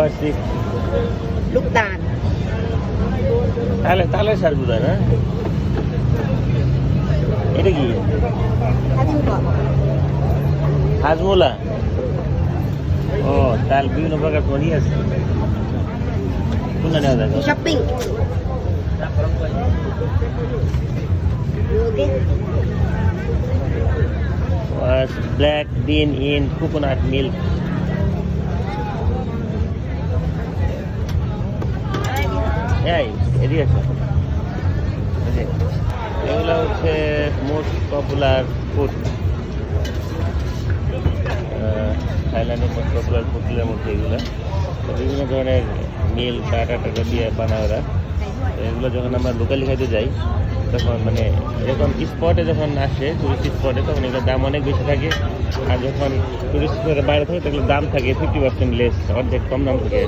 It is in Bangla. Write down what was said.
Pasik. ลูกตาล তালে সারবুদা না এটা কি হাজমোলা ও তাল বিভিন্ন প্রকার পরি আছে কোনটা নেওয়া যায় ช้อปปิ้งโอเค was black bean in coconut milk এই এদিকে আছে এগুলো হচ্ছে মোস্ট পপুলার ফুড থাইল্যান্ডের মোস্ট পপুলার ফুডগুলোর মধ্যে এগুলো বিভিন্ন ধরনের মিল টাটা টাটা দিয়ে বানায় ওরা এগুলো যখন আমরা লোকালি খাইতে যাই তখন মানে যখন স্পটে যখন আসে টুরিস্ট স্পটে তখন এগুলোর দাম অনেক বেশি থাকে আর যখন টুরিস্ট স্পটের বাইরে থাকে তাহলে দাম থাকে 50% লেস অর্ধেক কম দাম থাকে